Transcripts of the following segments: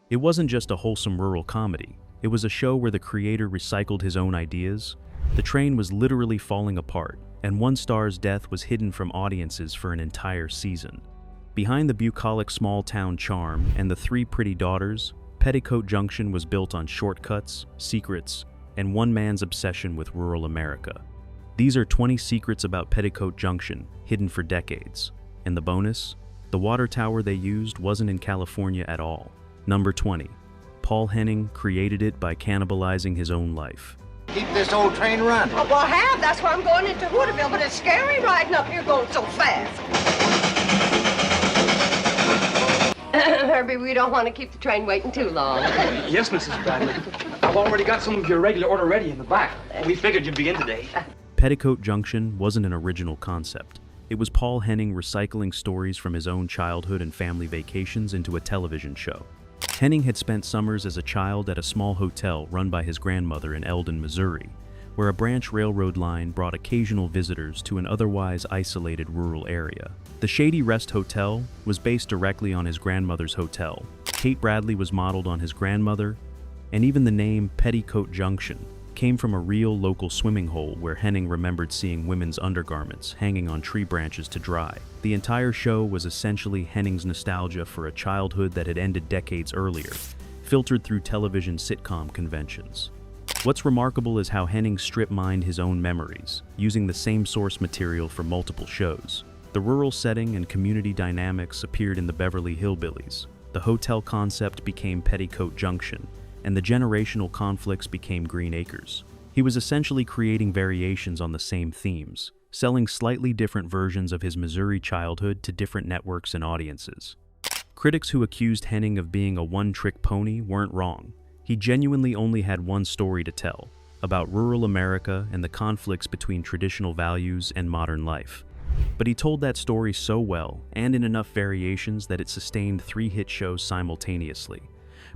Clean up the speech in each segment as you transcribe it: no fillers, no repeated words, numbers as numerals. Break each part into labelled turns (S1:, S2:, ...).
S1: It wasn't just a wholesome rural comedy. It was a show where the creator recycled his own ideas. The train was literally falling apart, and one star's death was hidden from audiences for an entire season. Behind the bucolic small-town charm and the three pretty daughters, Petticoat Junction was built on shortcuts, secrets, and one man's obsession with rural America. These are 20 secrets about Petticoat Junction, hidden for decades. And the bonus? The water tower they used wasn't in California at all. Number 20. Paul Henning created it by cannibalizing his own life.
S2: Keep this old train running.
S3: Oh, well, I have. That's why I'm going into Hooterville, but it's scary riding up here going so fast. Herbie, we don't want to keep the train waiting too long.
S4: Yes, Mrs. Bradley. I've already got some of your regular order ready in the back. We figured you'd be in today.
S1: Petticoat Junction wasn't an original concept. It was Paul Henning recycling stories from his own childhood and family vacations into a television show. Henning had spent summers as a child at a small hotel run by his grandmother in Eldon, Missouri, where a branch railroad line brought occasional visitors to an otherwise isolated rural area. The Shady Rest Hotel was based directly on his grandmother's hotel. Kate Bradley was modeled on his grandmother, and even the name Petticoat Junction came from a real local swimming hole where Henning remembered seeing women's undergarments hanging on tree branches to dry. The entire show was essentially Henning's nostalgia for a childhood that had ended decades earlier, filtered through television sitcom conventions. What's remarkable is how Henning strip-mined his own memories, using the same source material for multiple shows. The rural setting and community dynamics appeared in the Beverly Hillbillies. The hotel concept became Petticoat Junction, and the generational conflicts became Green Acres. He was essentially creating variations on the same themes, selling slightly different versions of his Missouri childhood to different networks and audiences. Critics who accused Henning of being a one-trick pony weren't wrong. He genuinely only had one story to tell, about rural America and the conflicts between traditional values and modern life. But he told that story so well, and in enough variations, that it sustained 3 hit shows simultaneously,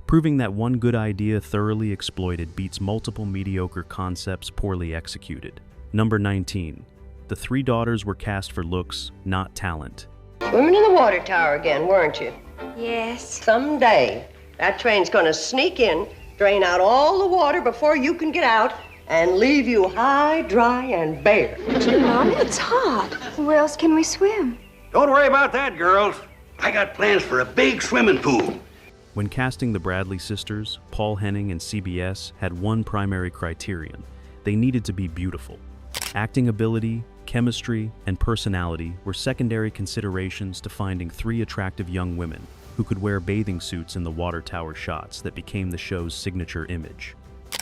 S1: proving that one good idea thoroughly exploited beats multiple mediocre concepts poorly executed. Number 19. The 3 daughters were cast for looks, not talent.
S3: Swimming in the water tower again, weren't you?
S5: Yes.
S3: Someday, that train's gonna sneak in, drain out all the water before you can get out, and leave you high, dry, and bare.
S5: Gee, Mommy, it's hot. Where else can we swim?
S2: Don't worry about that, girls. I got plans for a big swimming pool.
S1: When casting the Bradley sisters, Paul Henning and CBS had one primary criterion: they needed to be beautiful. Acting ability, chemistry, and personality were secondary considerations to finding 3 attractive young women who could wear bathing suits in the water tower shots that became the show's signature image.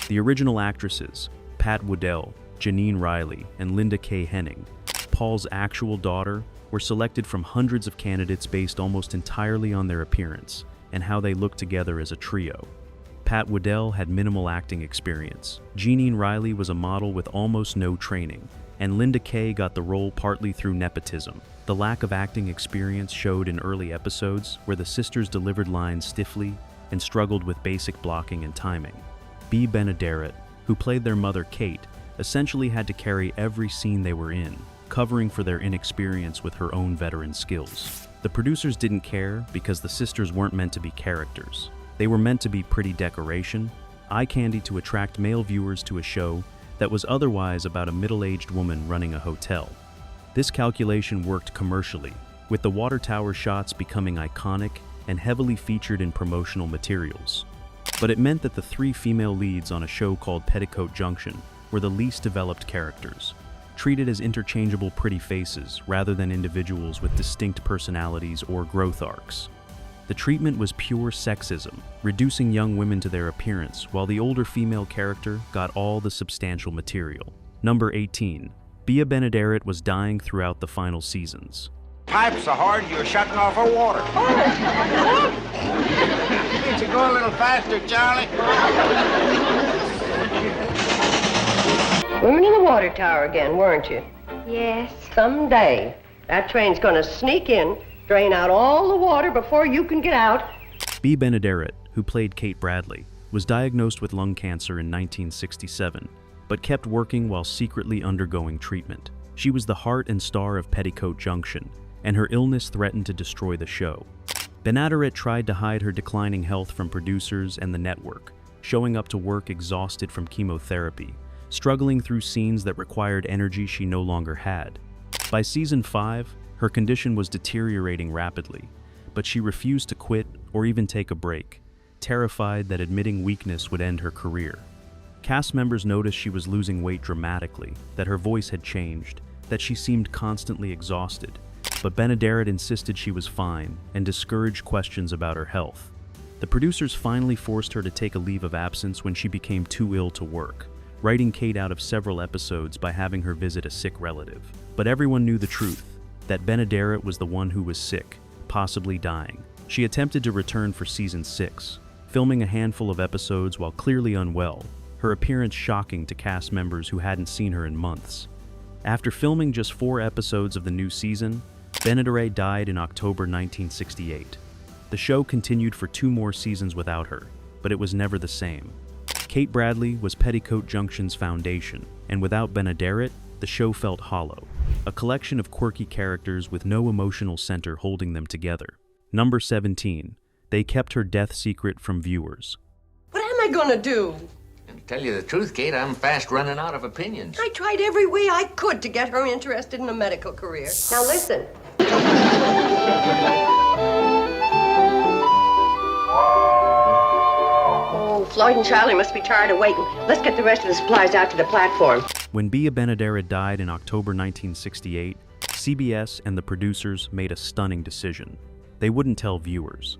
S1: The original actresses, Pat Waddell, Janine Riley, and Linda Kay Henning, Paul's actual daughter, were selected from hundreds of candidates based almost entirely on their appearance and how they looked together as a trio. Pat Waddell had minimal acting experience. Janine Riley was a model with almost no training, and Linda Kay got the role partly through nepotism. The lack of acting experience showed in early episodes where the sisters delivered lines stiffly and struggled with basic blocking and timing. Bea Benaderet, who played their mother Kate, essentially had to carry every scene they were in, covering for their inexperience with her own veteran skills. The producers didn't care because the sisters weren't meant to be characters. They were meant to be pretty decoration, eye candy to attract male viewers to a show that was otherwise about a middle-aged woman running a hotel. This calculation worked commercially, with the water tower shots becoming iconic and heavily featured in promotional materials. But it meant that the 3 female leads on a show called Petticoat Junction were the least developed characters, treated as interchangeable pretty faces rather than individuals with distinct personalities or growth arcs. The treatment was pure sexism, reducing young women to their appearance, while the older female character got all the substantial material. Number 18. Bea Benaderet was dying throughout the final seasons.
S2: Pipe so hard you're shutting off her water. Can't you go a little faster, Charlie?
S3: Swimming in the water tower again, weren't you?
S5: Yes.
S3: Someday, that train's gonna sneak in, drain out all the water before you can get out.
S1: Bea Benaderet, who played Kate Bradley, was diagnosed with lung cancer in 1967, but kept working while secretly undergoing treatment. She was the heart and star of Petticoat Junction, and her illness threatened to destroy the show. Benaderet tried to hide her declining health from producers and the network, showing up to work exhausted from chemotherapy, struggling through scenes that required energy she no longer had. By season 5, her condition was deteriorating rapidly, but she refused to quit or even take a break, terrified that admitting weakness would end her career. Cast members noticed she was losing weight dramatically, that her voice had changed, that she seemed constantly exhausted, but Benaderet insisted she was fine and discouraged questions about her health. The producers finally forced her to take a leave of absence when she became too ill to work, writing Kate out of several episodes by having her visit a sick relative. But everyone knew the truth, that Benaderet was the one who was sick, possibly dying. She attempted to return for season 6, filming a handful of episodes while clearly unwell, her appearance shocking to cast members who hadn't seen her in months. After filming just 4 episodes of the new season, Benaderet died in October 1968. The show continued for 2 more seasons without her, but it was never the same. Kate Bradley was Petticoat Junction's foundation, and without Benaderet, the show felt hollow, a collection of quirky characters with no emotional center holding them together. Number 17. They kept her death secret from viewers.
S3: What am I gonna do?
S6: And to tell you the truth, Kate, I'm fast running out of opinions.
S3: I tried every way I could to get her interested in a medical career. Now listen. Oh, Floyd and Charlie must be tired of waiting. Let's get the rest of the supplies out to the platform.
S1: When Bea Benaderet died in October 1968, CBS and the producers made a stunning decision. They wouldn't tell viewers.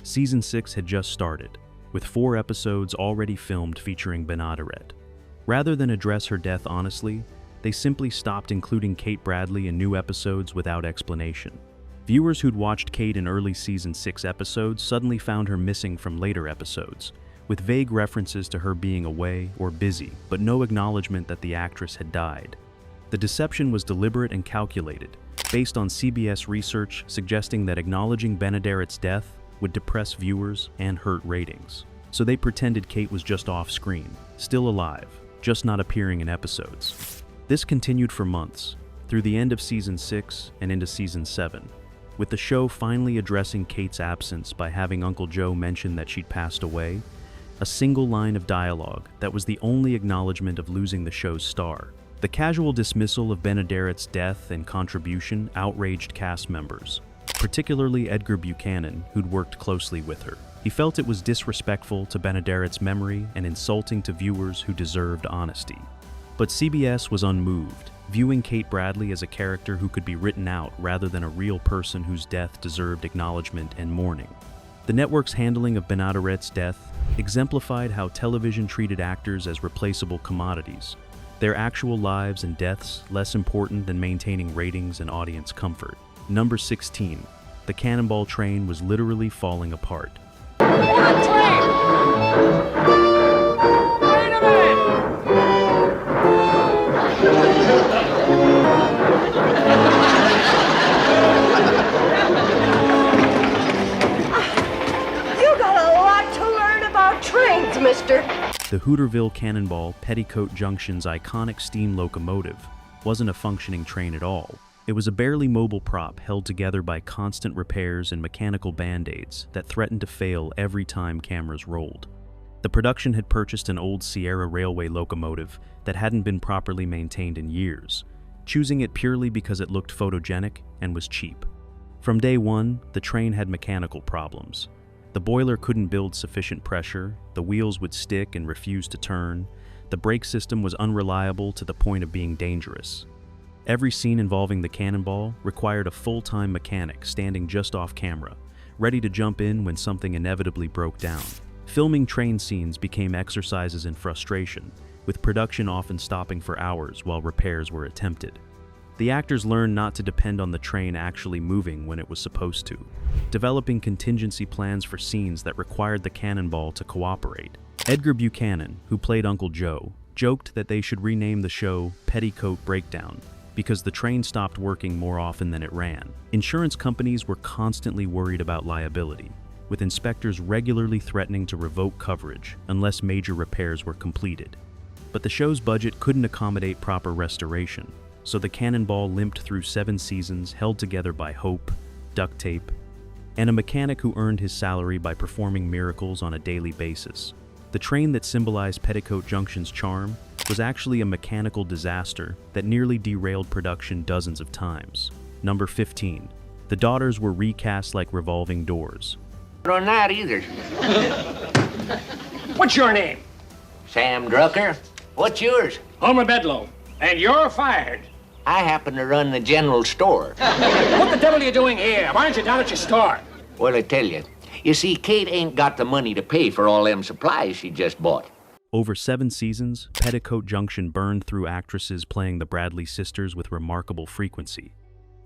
S1: Season 6 had just started, with 4 episodes already filmed featuring Benaderet. Rather than address her death honestly, they simply stopped including Kate Bradley in new episodes without explanation. Viewers who'd watched Kate in early season 6 episodes suddenly found her missing from later episodes, with vague references to her being away or busy, but no acknowledgement that the actress had died. The deception was deliberate and calculated, based on CBS research suggesting that acknowledging Benaderet's death would depress viewers and hurt ratings. So they pretended Kate was just off-screen, still alive, just not appearing in episodes. This continued for months, through the end of season 6 and into season 7, with the show finally addressing Kate's absence by having Uncle Joe mention that she'd passed away, a single line of dialogue that was the only acknowledgement of losing the show's star. The casual dismissal of Benaderet's death and contribution outraged cast members, particularly Edgar Buchanan, who'd worked closely with her. He felt it was disrespectful to Benaderet's memory and insulting to viewers who deserved honesty. But CBS was unmoved, viewing Kate Bradley as a character who could be written out rather than a real person whose death deserved acknowledgement and mourning. The network's handling of Benaderet's death exemplified how television treated actors as replaceable commodities, their actual lives and deaths less important than maintaining ratings and audience comfort. Number 16. The Cannonball train was literally falling apart.
S4: What train? Wait a minute!
S3: You got a lot to learn about trains, mister.
S1: The Hooterville Cannonball, Petticoat Junction's iconic steam locomotive, wasn't a functioning train at all. It was a barely mobile prop held together by constant repairs and mechanical band-aids that threatened to fail every time cameras rolled. The production had purchased an old Sierra Railway locomotive that hadn't been properly maintained in years, choosing it purely because it looked photogenic and was cheap. From day one, the train had mechanical problems. The boiler couldn't build sufficient pressure, the wheels would stick and refuse to turn, the brake system was unreliable to the point of being dangerous. Every scene involving the Cannonball required a full-time mechanic standing just off camera, ready to jump in when something inevitably broke down. Filming train scenes became exercises in frustration, with production often stopping for hours while repairs were attempted. The actors learned not to depend on the train actually moving when it was supposed to, developing contingency plans for scenes that required the Cannonball to cooperate. Edgar Buchanan, who played Uncle Joe, joked that they should rename the show Petticoat Breakdown, because the train stopped working more often than it ran. Insurance companies were constantly worried about liability, with inspectors regularly threatening to revoke coverage unless major repairs were completed. But the show's budget couldn't accommodate proper restoration, so the Cannonball limped through 7 seasons held together by hope, duct tape, and a mechanic who earned his salary by performing miracles on a daily basis. The train that symbolized Petticoat Junction's charm was actually a mechanical disaster that nearly derailed production dozens of times. Number 15. The daughters were recast like revolving doors.
S6: Not on that either.
S7: What's your name?
S6: Sam Drucker. What's yours?
S7: Homer Bedlow. And you're fired.
S6: I happen to run the general store.
S7: What the devil are you doing here? Why aren't you down at your store?
S6: Well, I tell you. You see, Kate ain't got the money to pay for all them supplies she just bought.
S1: Over 7 seasons, Petticoat Junction burned through actresses playing the Bradley sisters with remarkable frequency.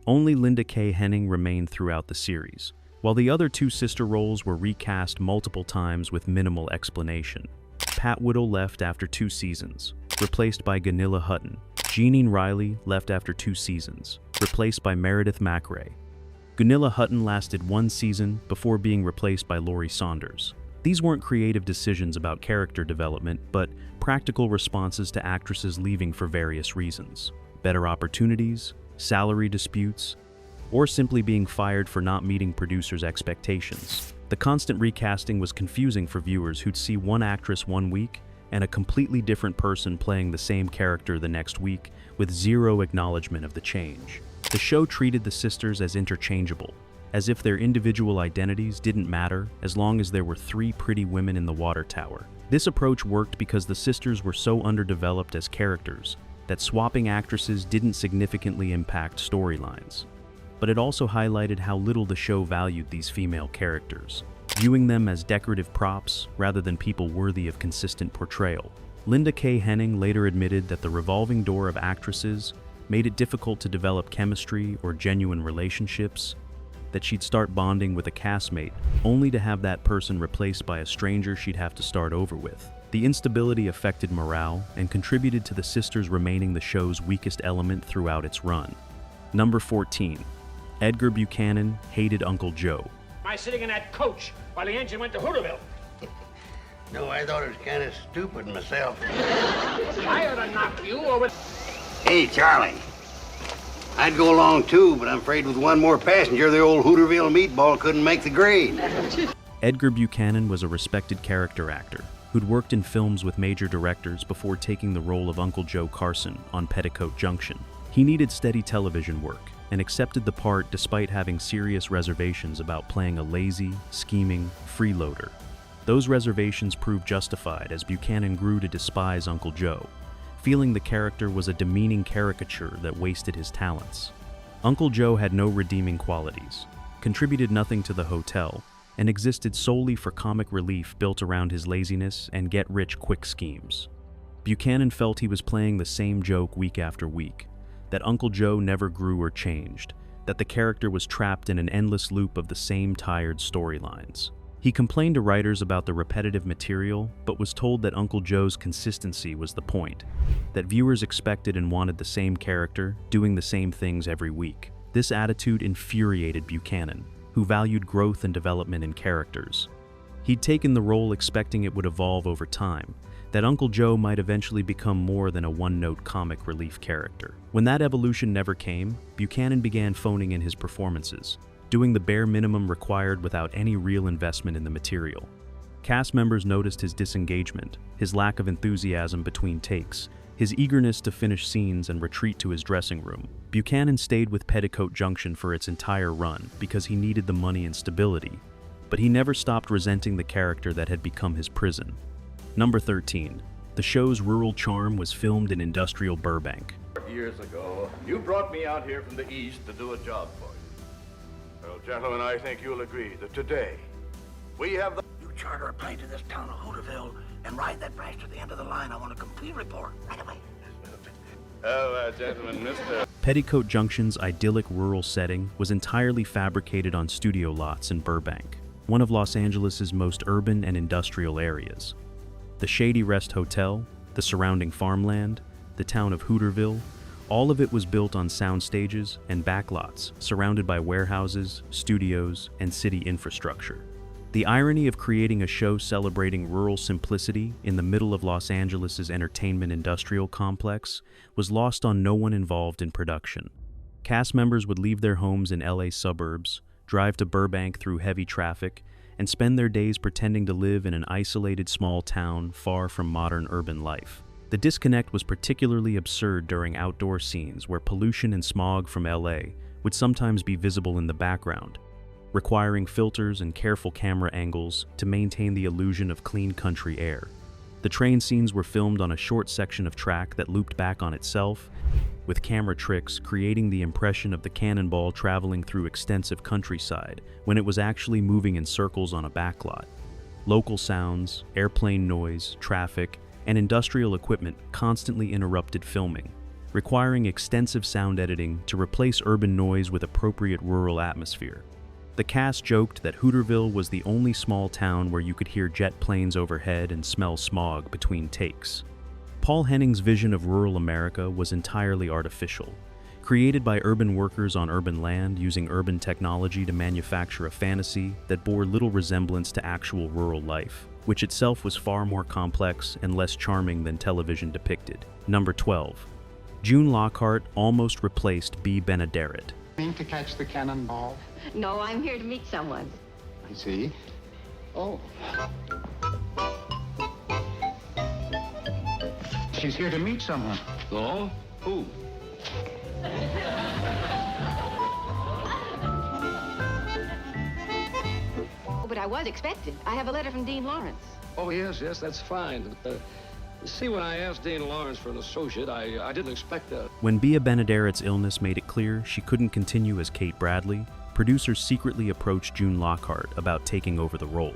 S1: Only Linda Kay Henning remained throughout the series, while the other 2 sister roles were recast multiple times with minimal explanation. Pat Whittle left after 2 seasons, replaced by Gunilla Hutton. Jeanine Riley left after 2 seasons, replaced by Meredith McRae. Gunilla Hutton lasted 1 season before being replaced by Laurie Saunders. These weren't creative decisions about character development, but practical responses to actresses leaving for various reasons. Better opportunities, salary disputes, or simply being fired for not meeting producers' expectations. The constant recasting was confusing for viewers who'd see one actress one week and a completely different person playing the same character the next week with zero acknowledgement of the change. The show treated the sisters as interchangeable, as if their individual identities didn't matter as long as there were 3 pretty women in the water tower. This approach worked because the sisters were so underdeveloped as characters that swapping actresses didn't significantly impact storylines. But it also highlighted how little the show valued these female characters, viewing them as decorative props rather than people worthy of consistent portrayal. Linda Kay Henning later admitted that the revolving door of actresses made it difficult to develop chemistry or genuine relationships, that she'd start bonding with a castmate only to have that person replaced by a stranger she'd have to start over with. The instability affected morale and contributed to the sisters remaining the show's weakest element throughout its run. Number 14. Edgar Buchanan hated Uncle Joe.
S7: Am I sitting in that coach while the engine went to Hooterville?
S2: No, I thought it was kind of stupid myself.
S7: I ought to knock you over.
S2: Hey, Charlie. I'd go along too, but I'm afraid with one more passenger, the old Hooterville meatball couldn't make the grade.
S1: Edgar Buchanan was a respected character actor who'd worked in films with major directors before taking the role of Uncle Joe Carson on Petticoat Junction. He needed steady television work and accepted the part despite having serious reservations about playing a lazy, scheming freeloader. Those reservations proved justified as Buchanan grew to despise Uncle Joe, feeling the character was a demeaning caricature that wasted his talents. Uncle Joe had no redeeming qualities, contributed nothing to the hotel, and existed solely for comic relief built around his laziness and get-rich-quick schemes. Buchanan felt he was playing the same joke week after week, that Uncle Joe never grew or changed, that the character was trapped in an endless loop of the same tired storylines. He complained to writers about the repetitive material, but was told that Uncle Joe's consistency was the point, that viewers expected and wanted the same character doing the same things every week. This attitude infuriated Buchanan, who valued growth and development in characters. He'd taken the role expecting it would evolve over time, that Uncle Joe might eventually become more than a one-note comic relief character. When that evolution never came, Buchanan began phoning in his performances, doing the bare minimum required without any real investment in the material. Cast members noticed his disengagement, his lack of enthusiasm between takes, his eagerness to finish scenes and retreat to his dressing room. Buchanan stayed with Petticoat Junction for its entire run because he needed the money and stability, but he never stopped resenting the character that had become his prison. Number 13. The show's rural charm was filmed in industrial Burbank.
S8: Years ago, you brought me out here from the east to do a job for you. Well, gentlemen, I think you'll agree that today we have the...
S2: You charter a plane to this town of Hooterville and ride that branch to the end of the line. I want a complete report right away.
S8: Oh, gentlemen, Mr.
S1: Petticoat Junction's idyllic rural setting was entirely fabricated on studio lots in Burbank, one of Los Angeles' most urban and industrial areas. The Shady Rest Hotel, the surrounding farmland, the town of Hooterville, all of it was built on sound stages and backlots surrounded by warehouses, studios, and city infrastructure. The irony of creating a show celebrating rural simplicity in the middle of Los Angeles' entertainment industrial complex was lost on no one involved in production. Cast members would leave their homes in LA suburbs, drive to Burbank through heavy traffic, and spend their days pretending to live in an isolated small town far from modern urban life. The disconnect was particularly absurd during outdoor scenes where pollution and smog from LA would sometimes be visible in the background, requiring filters and careful camera angles to maintain the illusion of clean country air. The train scenes were filmed on a short section of track that looped back on itself, with camera tricks creating the impression of the cannonball traveling through extensive countryside when it was actually moving in circles on a backlot. Local sounds, airplane noise, traffic, and industrial equipment constantly interrupted filming, requiring extensive sound editing to replace urban noise with appropriate rural atmosphere. The cast joked that Hooterville was the only small town where you could hear jet planes overhead and smell smog between takes. Paul Henning's vision of rural America was entirely artificial, created by urban workers on urban land using urban technology to manufacture a fantasy that bore little resemblance to actual rural life, which itself was far more complex and less charming than television depicted. Number 12. June Lockhart almost replaced Bea Benaderet.
S9: To catch the cannonball?
S10: No, I'm here to meet someone.
S9: I see. Oh. She's here to meet someone.
S8: Oh? Who?
S10: Oh, but I was expected. I have a letter from Dean Lawrence.
S7: Oh, yes, that's fine. See, when I asked Dean Lawrence for an associate, I didn't expect that.
S1: When Bea Benaderet's illness made it clear she couldn't continue as Kate Bradley, producers secretly approached June Lockhart about taking over the role.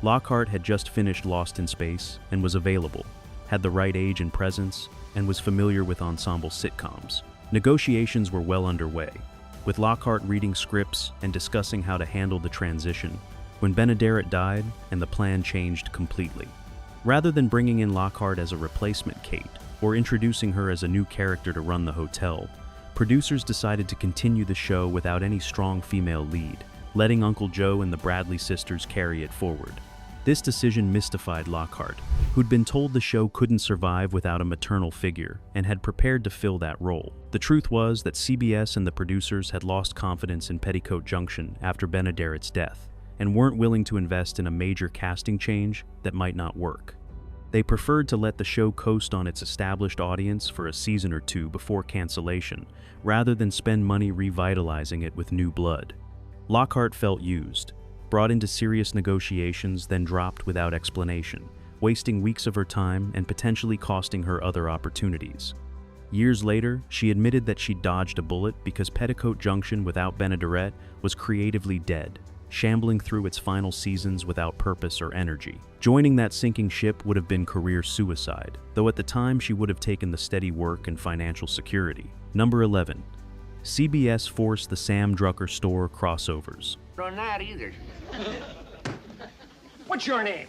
S1: Lockhart had just finished Lost in Space and was available, had the right age and presence, and was familiar with ensemble sitcoms. Negotiations were well underway, with Lockhart reading scripts and discussing how to handle the transition, when Benaderet died and the plan changed completely. Rather than bringing in Lockhart as a replacement Kate, or introducing her as a new character to run the hotel, producers decided to continue the show without any strong female lead, letting Uncle Joe and the Bradley sisters carry it forward. This decision mystified Lockhart, who'd been told the show couldn't survive without a maternal figure and had prepared to fill that role. The truth was that CBS and the producers had lost confidence in Petticoat Junction after Benaderet's death, and weren't willing to invest in a major casting change that might not work. They preferred to let the show coast on its established audience for a season or two before cancellation, rather than spend money revitalizing it with new blood. Lockhart felt used, brought into serious negotiations, then dropped without explanation, wasting weeks of her time and potentially costing her other opportunities. Years later, she admitted that she dodged a bullet because Petticoat Junction without Benaderet was creatively dead, shambling through its final seasons without purpose or energy. Joining that sinking ship would have been career suicide, though at the time she would have taken the steady work and financial security. Number 11. CBS forced the Sam Drucker store crossovers.
S6: Or not either.
S7: What's your name?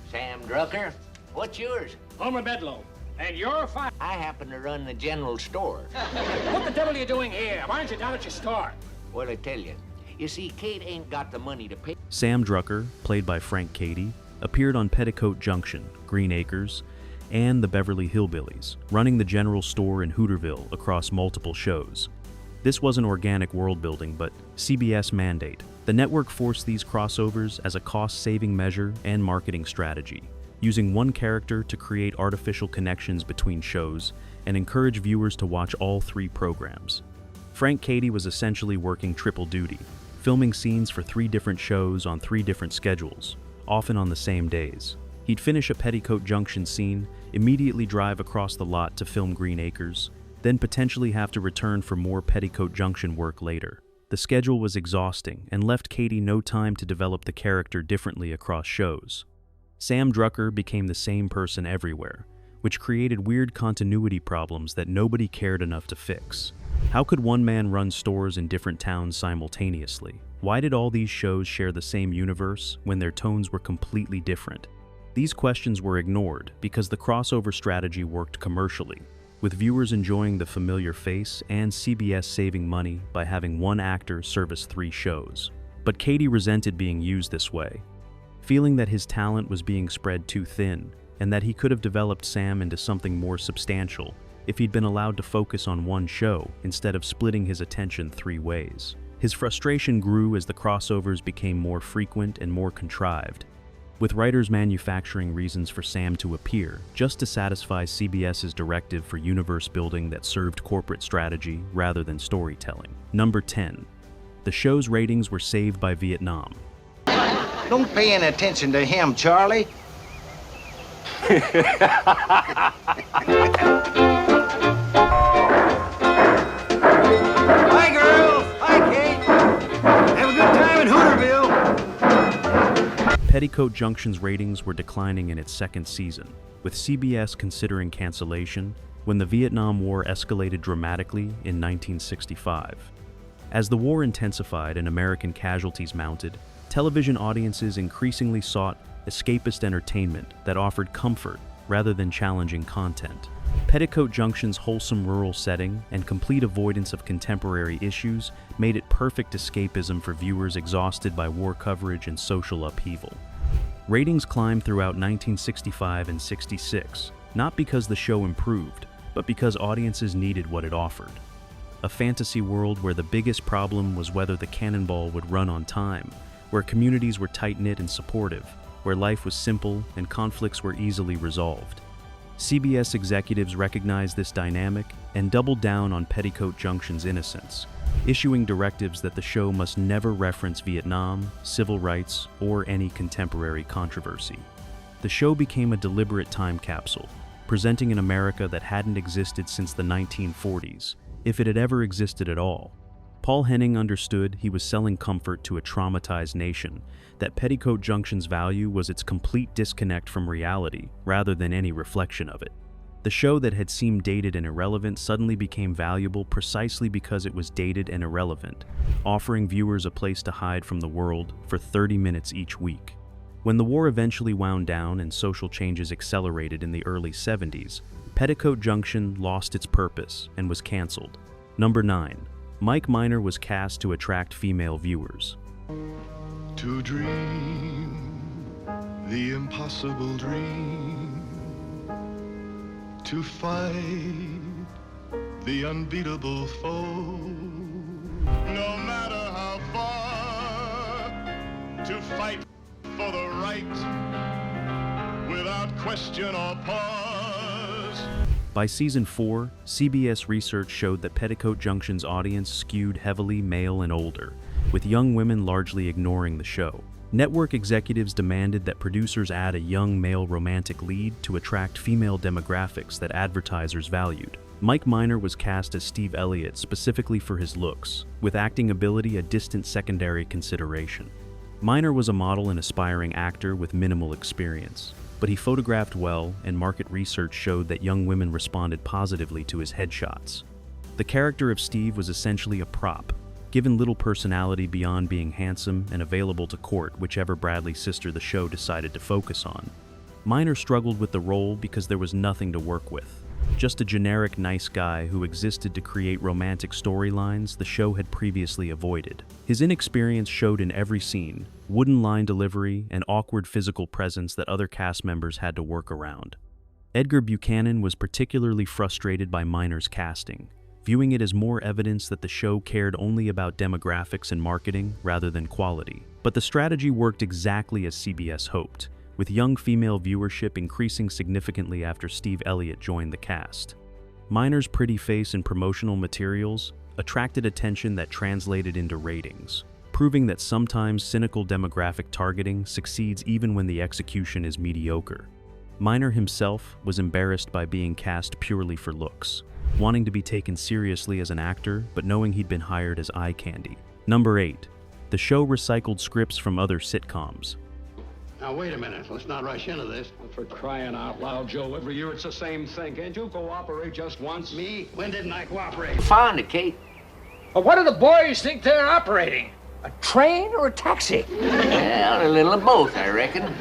S6: Sam Drucker. What's yours?
S7: Homer Bedlow. And you're fired.
S6: I happen to run the general store.
S7: What the devil are you doing here? Why aren't you down at your store?
S6: Well, I tell you. You see, Kate ain't got the money to pay.
S1: Sam Drucker, played by Frank Cady, appeared on Petticoat Junction, Green Acres, and the Beverly Hillbillies, running the general store in Hooterville across multiple shows. This wasn't organic world building, but CBS mandate. The network forced these crossovers as a cost-saving measure and marketing strategy, using one character to create artificial connections between shows and encourage viewers to watch all three programs. Frank Cady was essentially working triple duty, filming scenes for 3 different shows on 3 different schedules, often on the same days. He'd finish a Petticoat Junction scene, immediately drive across the lot to film Green Acres, then potentially have to return for more Petticoat Junction work later. The schedule was exhausting and left Cady no time to develop the character differently across shows. Sam Drucker became the same person everywhere, which created weird continuity problems that nobody cared enough to fix. How could one man run stores in different towns simultaneously? Why did all these shows share the same universe when their tones were completely different? These questions were ignored because the crossover strategy worked commercially, with viewers enjoying the familiar face and CBS saving money by having one actor service 3 shows. But Cady resented being used this way, feeling that his talent was being spread too thin and that he could have developed Sam into something more substantial if he'd been allowed to focus on one show instead of splitting his attention 3 ways. His frustration grew as the crossovers became more frequent and more contrived, with writers manufacturing reasons for Sam to appear just to satisfy CBS's directive for universe building that served corporate strategy rather than storytelling. Number 10. The show's ratings were saved by Vietnam.
S2: Don't pay any attention to him, Charlie. Hi, girls. Hi, Kate. Have a good time in Hooterville.
S1: Petticoat Junction's ratings were declining in its second season, with CBS considering cancellation when the Vietnam War escalated dramatically in 1965. As the war intensified and American casualties mounted, television audiences increasingly sought escapist entertainment that offered comfort rather than challenging content. Petticoat Junction's wholesome rural setting and complete avoidance of contemporary issues made it perfect escapism for viewers exhausted by war coverage and social upheaval. Ratings climbed throughout 1965 and 66, not because the show improved, but because audiences needed what it offered. A fantasy world where the biggest problem was whether the cannonball would run on time, where communities were tight-knit and supportive, where life was simple and conflicts were easily resolved. CBS executives recognized this dynamic and doubled down on Petticoat Junction's innocence, issuing directives that the show must never reference Vietnam, civil rights, or any contemporary controversy. The show became a deliberate time capsule, presenting an America that hadn't existed since the 1940s, if it had ever existed at all. Paul Henning understood he was selling comfort to a traumatized nation, that Petticoat Junction's value was its complete disconnect from reality rather than any reflection of it. The show that had seemed dated and irrelevant suddenly became valuable precisely because it was dated and irrelevant, offering viewers a place to hide from the world for 30 minutes each week. When the war eventually wound down and social changes accelerated in the early 70s, Petticoat Junction lost its purpose and was canceled. Number 9. Mike Miner was cast to attract female viewers.
S11: To dream the impossible dream, to fight the unbeatable foe, no matter how far, to fight for the right without question or pause.
S1: By season 4, CBS research showed that Petticoat Junction's audience skewed heavily male and older, with young women largely ignoring the show. Network executives demanded that producers add a young male romantic lead to attract female demographics that advertisers valued. Mike Miner was cast as Steve Elliott specifically for his looks, with acting ability a distant secondary consideration. Miner was a model and aspiring actor with minimal experience, but he photographed well, and market research showed that young women responded positively to his headshots. The character of Steve was essentially a prop, given little personality beyond being handsome and available to court whichever Bradley sister the show decided to focus on. Miner struggled with the role because there was nothing to work with. Just a generic nice guy who existed to create romantic storylines the show had previously avoided. His inexperience showed in every scene, wooden line delivery, and awkward physical presence that other cast members had to work around. Edgar Buchanan was particularly frustrated by Miner's casting, viewing it as more evidence that the show cared only about demographics and marketing rather than quality. But the strategy worked exactly as CBS hoped, with young female viewership increasing significantly after Steve Elliott joined the cast. Miner's pretty face and promotional materials attracted attention that translated into ratings, proving that sometimes cynical demographic targeting succeeds even when the execution is mediocre. Miner himself was embarrassed by being cast purely for looks, wanting to be taken seriously as an actor but knowing he'd been hired as eye candy. Number 8. The show recycled scripts from other sitcoms.
S2: Now, wait a minute. Let's not rush into this.
S7: For crying out loud, Joe, every year it's the same thing. Can't you cooperate just once?
S2: Me? When didn't I cooperate?
S6: Found it, Kate.
S4: Well, what do the boys think they're operating? A train or a taxi?
S6: Well, a little of both, I reckon.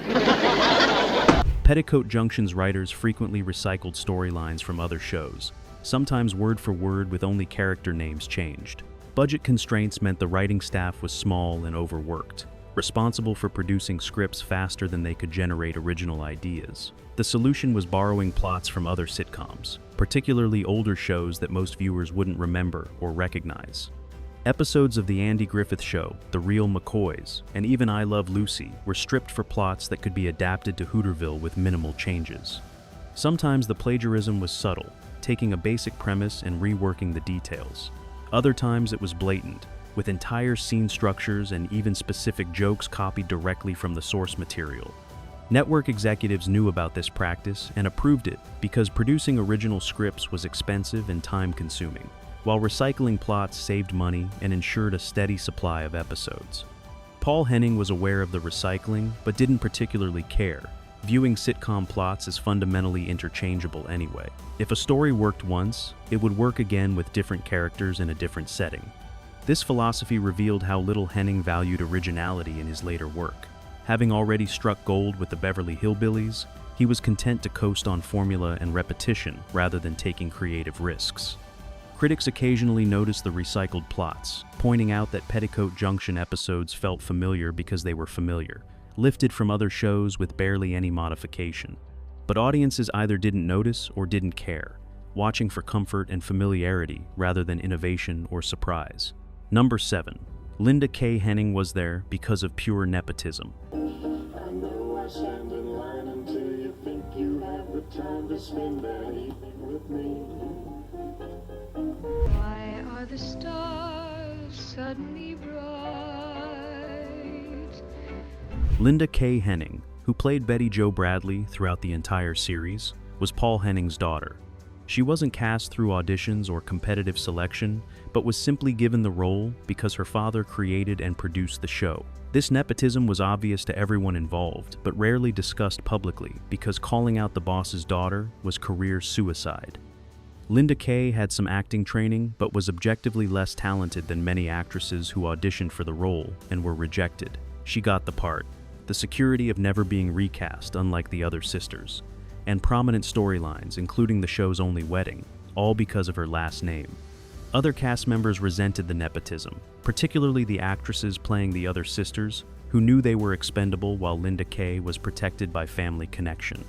S1: Petticoat Junction's writers frequently recycled storylines from other shows, sometimes word for word with only character names changed. Budget constraints meant the writing staff was small and overworked, responsible for producing scripts faster than they could generate original ideas. The solution was borrowing plots from other sitcoms, particularly older shows that most viewers wouldn't remember or recognize. Episodes of The Andy Griffith Show, The Real McCoys, and even I Love Lucy were stripped for plots that could be adapted to Hooterville with minimal changes. Sometimes the plagiarism was subtle, taking a basic premise and reworking the details. Other times it was blatant, with entire scene structures and even specific jokes copied directly from the source material. Network executives knew about this practice and approved it because producing original scripts was expensive and time-consuming, while recycling plots saved money and ensured a steady supply of episodes. Paul Henning was aware of the recycling but didn't particularly care, viewing sitcom plots as fundamentally interchangeable anyway. If a story worked once, it would work again with different characters in a different setting. This philosophy revealed how little Henning valued originality in his later work. Having already struck gold with the Beverly Hillbillies, he was content to coast on formula and repetition rather than taking creative risks. Critics occasionally noticed the recycled plots, pointing out that Petticoat Junction episodes felt familiar because they were familiar, lifted from other shows with barely any modification. But audiences either didn't notice or didn't care, watching for comfort and familiarity rather than innovation or surprise. Number 7. Linda K. Henning was there because of pure nepotism.
S11: I know I stand in line until you think you have the time to spend that evening with me.
S5: Why are the stars suddenly bright?
S1: Linda K. Henning, who played Betty Jo Bradley throughout the entire series, was Paul Henning's daughter. She wasn't cast through auditions or competitive selection, but was simply given the role because her father created and produced the show. This nepotism was obvious to everyone involved, but rarely discussed publicly because calling out the boss's daughter was career suicide. Linda Kay had some acting training, but was objectively less talented than many actresses who auditioned for the role and were rejected. She got the part, the security of never being recast unlike the other sisters, and prominent storylines, including the show's only wedding, all because of her last name. Other cast members resented the nepotism, particularly the actresses playing the other sisters, who knew they were expendable while Linda Kay was protected by family connection.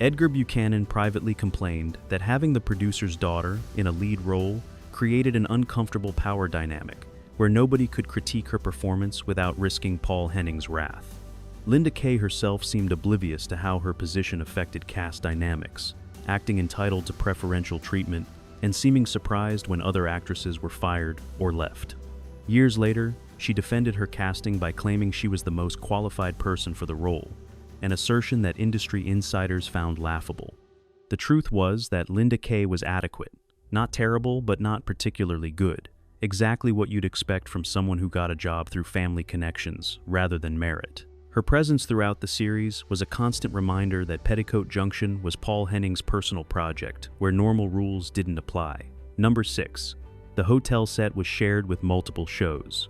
S1: Edgar Buchanan privately complained that having the producer's daughter in a lead role created an uncomfortable power dynamic, where nobody could critique her performance without risking Paul Henning's wrath. Linda Kay herself seemed oblivious to how her position affected cast dynamics, acting entitled to preferential treatment and seeming surprised when other actresses were fired or left. Years later, she defended her casting by claiming she was the most qualified person for the role, an assertion that industry insiders found laughable. The truth was that Linda Kay was adequate, not terrible but not particularly good, exactly what you'd expect from someone who got a job through family connections rather than merit. Her presence throughout the series was a constant reminder that Petticoat Junction was Paul Henning's personal project, where normal rules didn't apply. Number 6. The hotel set was shared with multiple shows.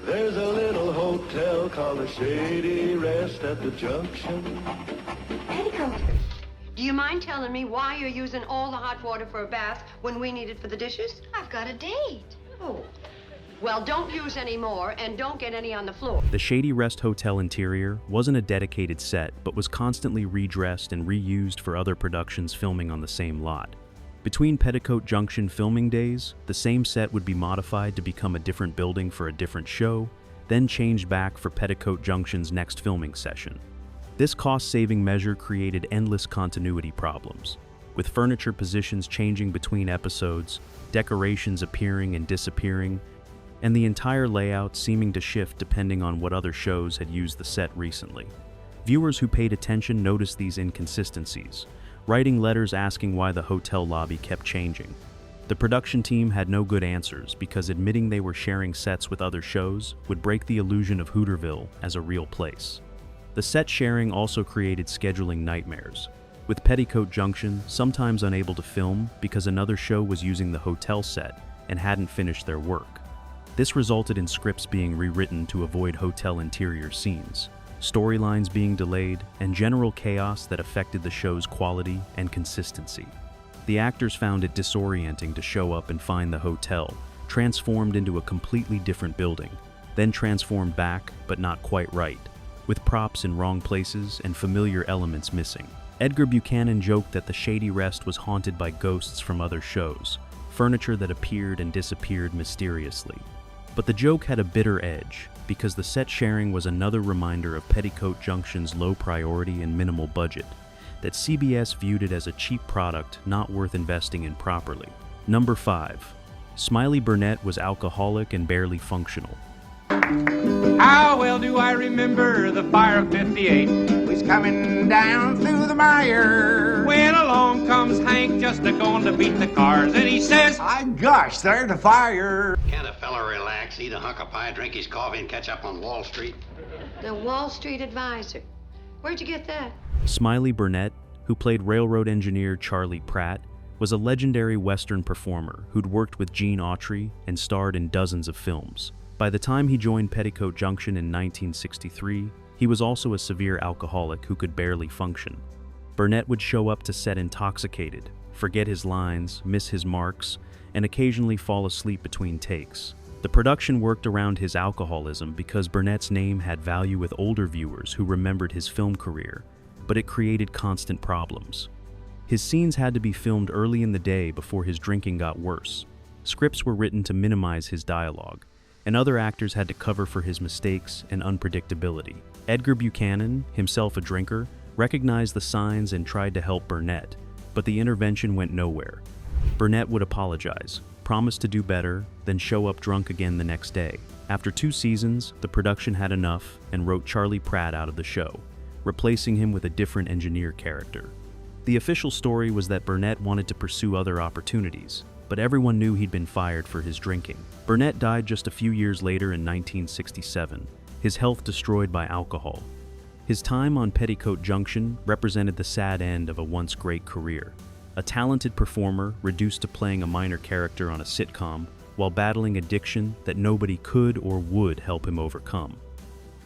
S11: There's a little hotel called the Shady Rest at the Junction.
S3: Petticoat, do you mind telling me why you're using all the hot water for a bath when we need it for the dishes?
S5: I've got a date.
S3: Oh. Well, don't use any more, and don't get any on the floor.
S1: The Shady Rest Hotel interior wasn't a dedicated set, but was constantly redressed and reused for other productions filming on the same lot. Between Petticoat Junction filming days, the same set would be modified to become a different building for a different show, then changed back for Petticoat Junction's next filming session. This cost-saving measure created endless continuity problems, with furniture positions changing between episodes, decorations appearing and disappearing, and the entire layout seeming to shift depending on what other shows had used the set recently. Viewers who paid attention noticed these inconsistencies, writing letters asking why the hotel lobby kept changing. The production team had no good answers because admitting they were sharing sets with other shows would break the illusion of Hooterville as a real place. The set sharing also created scheduling nightmares, with Petticoat Junction sometimes unable to film because another show was using the hotel set and hadn't finished their work. This resulted in scripts being rewritten to avoid hotel interior scenes, storylines being delayed, and general chaos that affected the show's quality and consistency. The actors found it disorienting to show up and find the hotel transformed into a completely different building, then transformed back, but not quite right, with props in wrong places and familiar elements missing. Edgar Buchanan joked that the Shady Rest was haunted by ghosts from other shows, furniture that appeared and disappeared mysteriously. But the joke had a bitter edge, because the set sharing was another reminder of Petticoat Junction's low priority and minimal budget, that CBS viewed it as a cheap product not worth investing in properly. Number 5. Smiley Burnette was alcoholic and barely functional.
S12: How well do I remember the fire of 58?
S13: He's coming down through the mire.
S12: When along comes Hank just a-going to beat the cars, and he says,
S13: "My gosh, there's a fire."
S2: Can't a fella relax, eat a hunk of pie, drink his coffee, and catch up on Wall Street?
S3: The Wall Street Advisor. Where'd you get that?
S1: Smiley Burnette, who played railroad engineer Charlie Pratt, was a legendary Western performer who'd worked with Gene Autry and starred in dozens of films. By the time he joined Petticoat Junction in 1963, he was also a severe alcoholic who could barely function. Burnette would show up to set intoxicated, forget his lines, miss his marks, and occasionally fall asleep between takes. The production worked around his alcoholism because Burnette's name had value with older viewers who remembered his film career, but it created constant problems. His scenes had to be filmed early in the day before his drinking got worse. Scripts were written to minimize his dialogue, and other actors had to cover for his mistakes and unpredictability. Edgar Buchanan, himself a drinker, recognized the signs and tried to help Burnette, but the intervention went nowhere. Burnette would apologize, promise to do better, then show up drunk again the next day. After 2 seasons, the production had enough and wrote Charlie Pratt out of the show, replacing him with a different engineer character. The official story was that Burnette wanted to pursue other opportunities, but everyone knew he'd been fired for his drinking. Burnette died just a few years later in 1967, his health destroyed by alcohol. His time on Petticoat Junction represented the sad end of a once great career. A talented performer reduced to playing a minor character on a sitcom while battling addiction that nobody could or would help him overcome.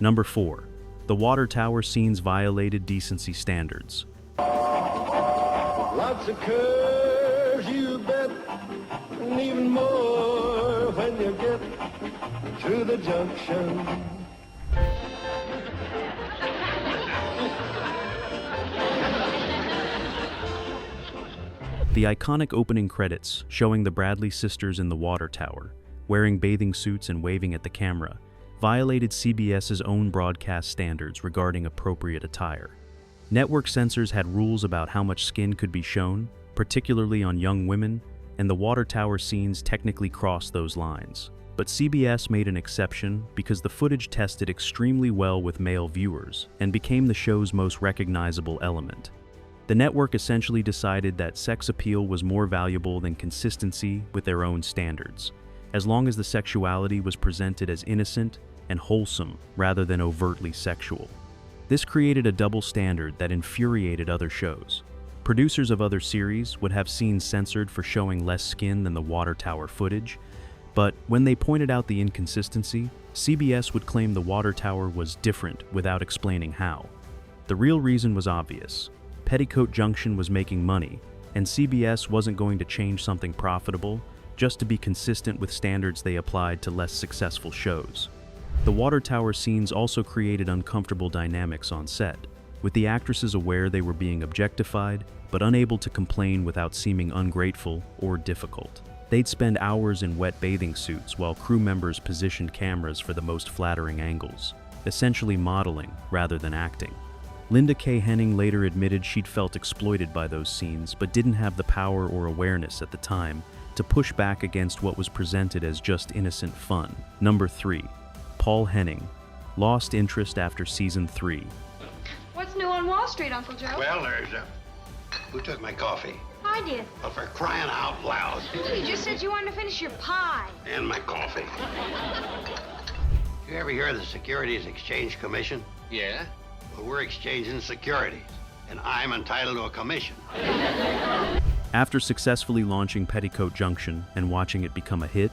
S1: Number 4. The water tower scenes violated decency standards.
S11: Lots of curves, you bet, and even more when you get to the junction.
S1: The iconic opening credits, showing the Bradley sisters in the water tower, wearing bathing suits and waving at the camera, violated CBS's own broadcast standards regarding appropriate attire. Network censors had rules about how much skin could be shown, particularly on young women, and the water tower scenes technically crossed those lines. But CBS made an exception because the footage tested extremely well with male viewers and became the show's most recognizable element. The network essentially decided that sex appeal was more valuable than consistency with their own standards, as long as the sexuality was presented as innocent and wholesome rather than overtly sexual. This created a double standard that infuriated other shows. Producers of other series would have scenes censored for showing less skin than the water tower footage, but when they pointed out the inconsistency, CBS would claim the water tower was different without explaining how. The real reason was obvious. Petticoat Junction was making money, and CBS wasn't going to change something profitable just to be consistent with standards they applied to less successful shows. The water tower scenes also created uncomfortable dynamics on set, with the actresses aware they were being objectified, but unable to complain without seeming ungrateful or difficult. They'd spend hours in wet bathing suits while crew members positioned cameras for the most flattering angles, essentially modeling rather than acting. Linda K. Henning later admitted she'd felt exploited by those scenes, but didn't have the power or awareness at the time to push back against what was presented as just innocent fun. Number 3. Paul Henning lost interest after season 3.
S5: What's new on Wall Street, Uncle Joe?
S2: Well, who took my coffee?
S5: I did.
S2: Well, for crying out loud.
S5: You just said you wanted to finish your pie.
S2: And my coffee. You ever hear of the Securities Exchange Commission?
S6: Yeah?
S2: Well, we're exchanging securities, and I'm entitled to a commission.
S1: After successfully launching Petticoat Junction and watching it become a hit,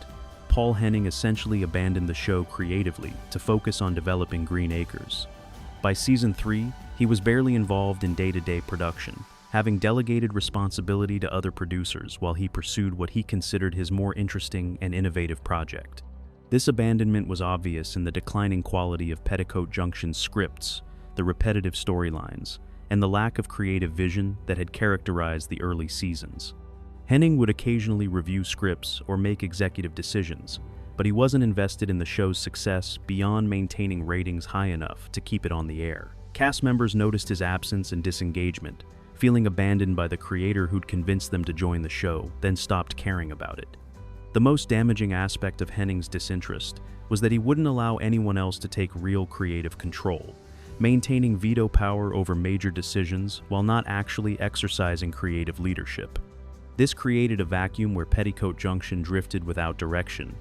S1: Paul Henning essentially abandoned the show creatively to focus on developing Green Acres. By season 3, he was barely involved in day-to-day production, having delegated responsibility to other producers while he pursued what he considered his more interesting and innovative project. This abandonment was obvious in the declining quality of Petticoat Junction's scripts, the repetitive storylines, and the lack of creative vision that had characterized the early seasons. Henning would occasionally review scripts or make executive decisions, but he wasn't invested in the show's success beyond maintaining ratings high enough to keep it on the air. Cast members noticed his absence and disengagement, feeling abandoned by the creator who'd convinced them to join the show, then stopped caring about it. The most damaging aspect of Henning's disinterest was that he wouldn't allow anyone else to take real creative control, maintaining veto power over major decisions while not actually exercising creative leadership. This created a vacuum where Petticoat Junction drifted without direction,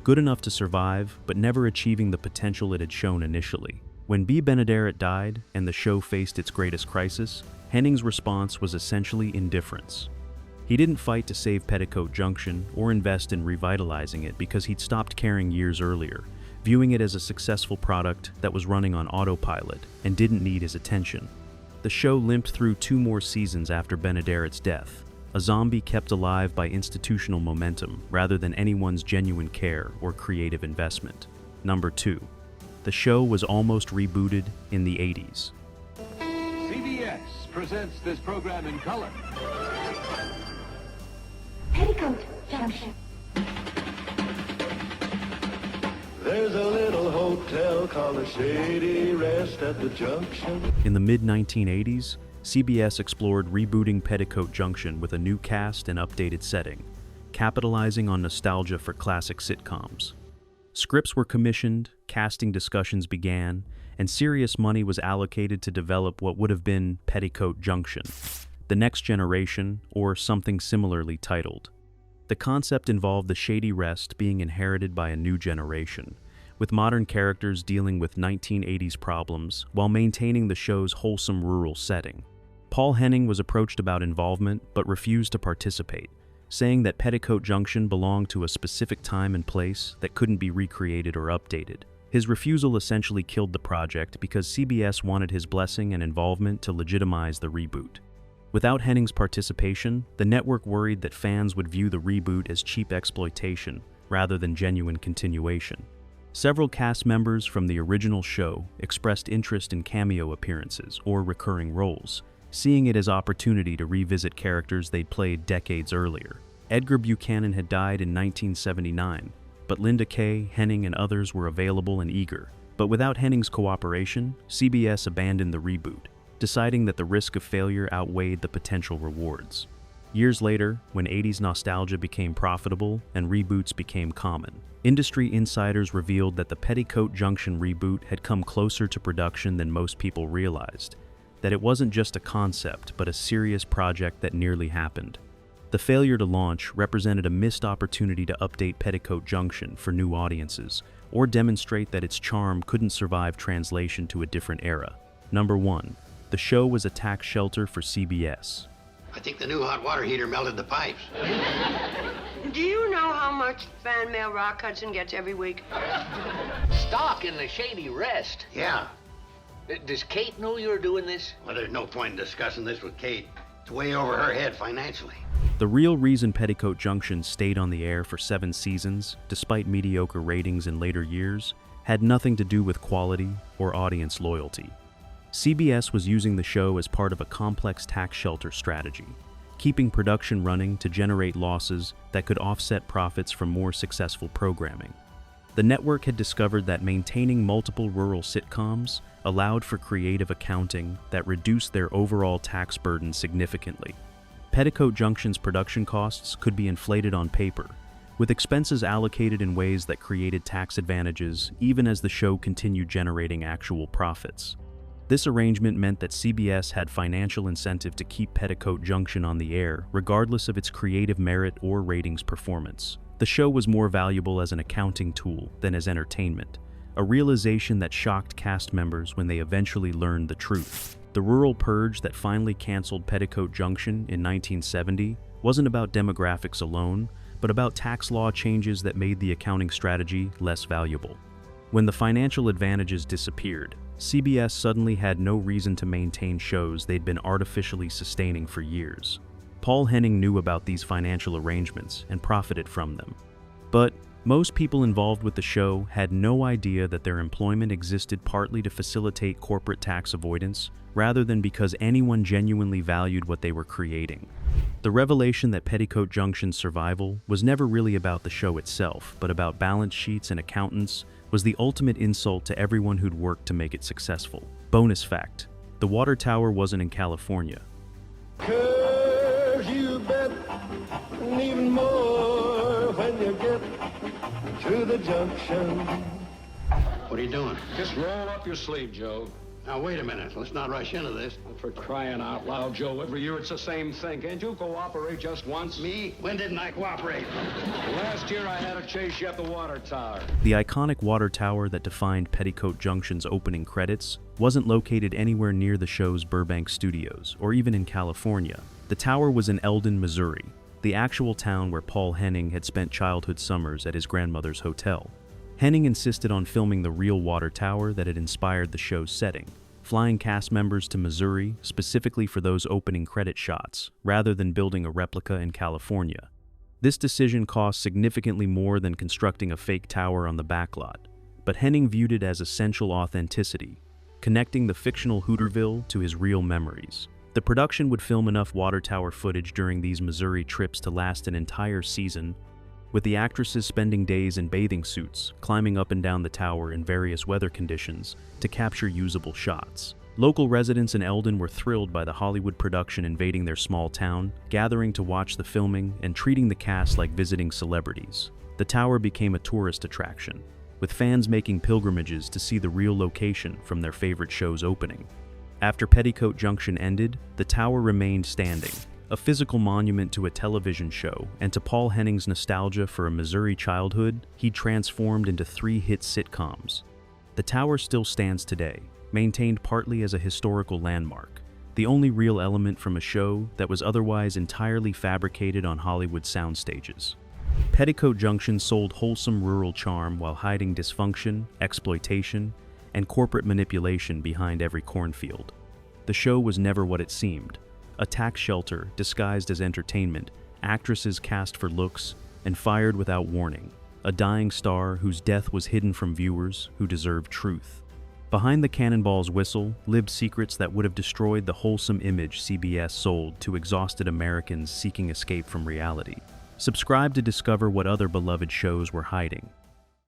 S1: good enough to survive, but never achieving the potential it had shown initially. When Bea Benaderet died and the show faced its greatest crisis, Henning's response was essentially indifference. He didn't fight to save Petticoat Junction or invest in revitalizing it because he'd stopped caring years earlier, viewing it as a successful product that was running on autopilot and didn't need his attention. The show limped through 2 more seasons after Benaderet's death, a zombie kept alive by institutional momentum rather than anyone's genuine care or creative investment. Number 2. The show was almost rebooted in the 80s.
S12: CBS presents this program in color.
S5: Petticoat Junction.
S11: There's a little hotel called the Shady Rest at the Junction.
S1: In the mid-1980s, CBS explored rebooting Petticoat Junction with a new cast and updated setting, capitalizing on nostalgia for classic sitcoms. Scripts were commissioned, casting discussions began, and serious money was allocated to develop what would have been Petticoat Junction, the next generation, or something similarly titled. The concept involved the Shady Rest being inherited by a new generation, with modern characters dealing with 1980s problems while maintaining the show's wholesome rural setting. Paul Henning was approached about involvement but refused to participate, saying that Petticoat Junction belonged to a specific time and place that couldn't be recreated or updated. His refusal essentially killed the project because CBS wanted his blessing and involvement to legitimize the reboot. Without Henning's participation, the network worried that fans would view the reboot as cheap exploitation rather than genuine continuation. Several cast members from the original show expressed interest in cameo appearances or recurring roles, seeing it as opportunity to revisit characters they'd played decades earlier. Edgar Buchanan had died in 1979, but Linda Kay, Henning, and others were available and eager. But without Henning's cooperation, CBS abandoned the reboot, deciding that the risk of failure outweighed the potential rewards. Years later, when 80s nostalgia became profitable and reboots became common, industry insiders revealed that the Petticoat Junction reboot had come closer to production than most people realized, that it wasn't just a concept but a serious project that nearly happened. The failure to launch represented a missed opportunity to update Petticoat Junction for new audiences or demonstrate that its charm couldn't survive translation to a different era. Number 1. The show was a tax shelter for CBS.
S2: I think the new hot water heater melted the pipes.
S3: Do you know how much fan mail Rock Hudson gets every week?
S6: Stock in the Shady Rest.
S2: Yeah.
S6: Does Kate know you're doing this?
S2: Well, there's no point in discussing this with Kate. It's way over her head financially.
S1: The real reason Petticoat Junction stayed on the air for 7 seasons, despite mediocre ratings in later years, had nothing to do with quality or audience loyalty. CBS was using the show as part of a complex tax shelter strategy, keeping production running to generate losses that could offset profits from more successful programming. The network had discovered that maintaining multiple rural sitcoms allowed for creative accounting that reduced their overall tax burden significantly. Petticoat Junction's production costs could be inflated on paper, with expenses allocated in ways that created tax advantages even as the show continued generating actual profits. This arrangement meant that CBS had financial incentive to keep Petticoat Junction on the air, regardless of its creative merit or ratings performance. The show was more valuable as an accounting tool than as entertainment, a realization that shocked cast members when they eventually learned the truth. The rural purge that finally canceled Petticoat Junction in 1970 wasn't about demographics alone, but about tax law changes that made the accounting strategy less valuable. When the financial advantages disappeared, CBS suddenly had no reason to maintain shows they'd been artificially sustaining for years. Paul Henning knew about these financial arrangements and profited from them. But most people involved with the show had no idea that their employment existed partly to facilitate corporate tax avoidance, rather than because anyone genuinely valued what they were creating. The revelation that Petticoat Junction's survival was never really about the show itself, but about balance sheets and accountants, was the ultimate insult to everyone who'd worked to make it successful. Bonus fact: the water tower wasn't in California.
S11: 'Cause you bet, and even more when you get to the junction.
S2: What are you doing?
S7: Just roll up your sleeve, Joe.
S2: Now, wait a minute. Let's not rush into this.
S7: For crying out loud, Joe, every year it's the same thing. Can't you cooperate just once?
S2: Me? When didn't I cooperate?
S7: Last year I had to chase you up the water tower.
S1: The iconic water tower that defined Petticoat Junction's opening credits wasn't located anywhere near the show's Burbank studios, or even in California. The tower was in Eldon, Missouri, the actual town where Paul Henning had spent childhood summers at his grandmother's hotel. Henning insisted on filming the real water tower that had inspired the show's setting, flying cast members to Missouri specifically for those opening credit shots, rather than building a replica in California. This decision cost significantly more than constructing a fake tower on the backlot, but Henning viewed it as essential authenticity, connecting the fictional Hooterville to his real memories. The production would film enough water tower footage during these Missouri trips to last an entire season, with the actresses spending days in bathing suits, climbing up and down the tower in various weather conditions to capture usable shots. Local residents in Eldon were thrilled by the Hollywood production invading their small town, gathering to watch the filming and treating the cast like visiting celebrities. The tower became a tourist attraction, with fans making pilgrimages to see the real location from their favorite show's opening. After Petticoat Junction ended, the tower remained standing, a physical monument to a television show, and to Paul Henning's nostalgia for a Missouri childhood he'd transformed into 3 hit sitcoms. The tower still stands today, maintained partly as a historical landmark, the only real element from a show that was otherwise entirely fabricated on Hollywood soundstages. Petticoat Junction sold wholesome rural charm while hiding dysfunction, exploitation, and corporate manipulation behind every cornfield. The show was never what it seemed. A tax shelter disguised as entertainment, actresses cast for looks and fired without warning, a dying star whose death was hidden from viewers who deserved truth. Behind the cannonball's whistle lived secrets that would have destroyed the wholesome image CBS sold to exhausted Americans seeking escape from reality. Subscribe to discover what other beloved shows were hiding.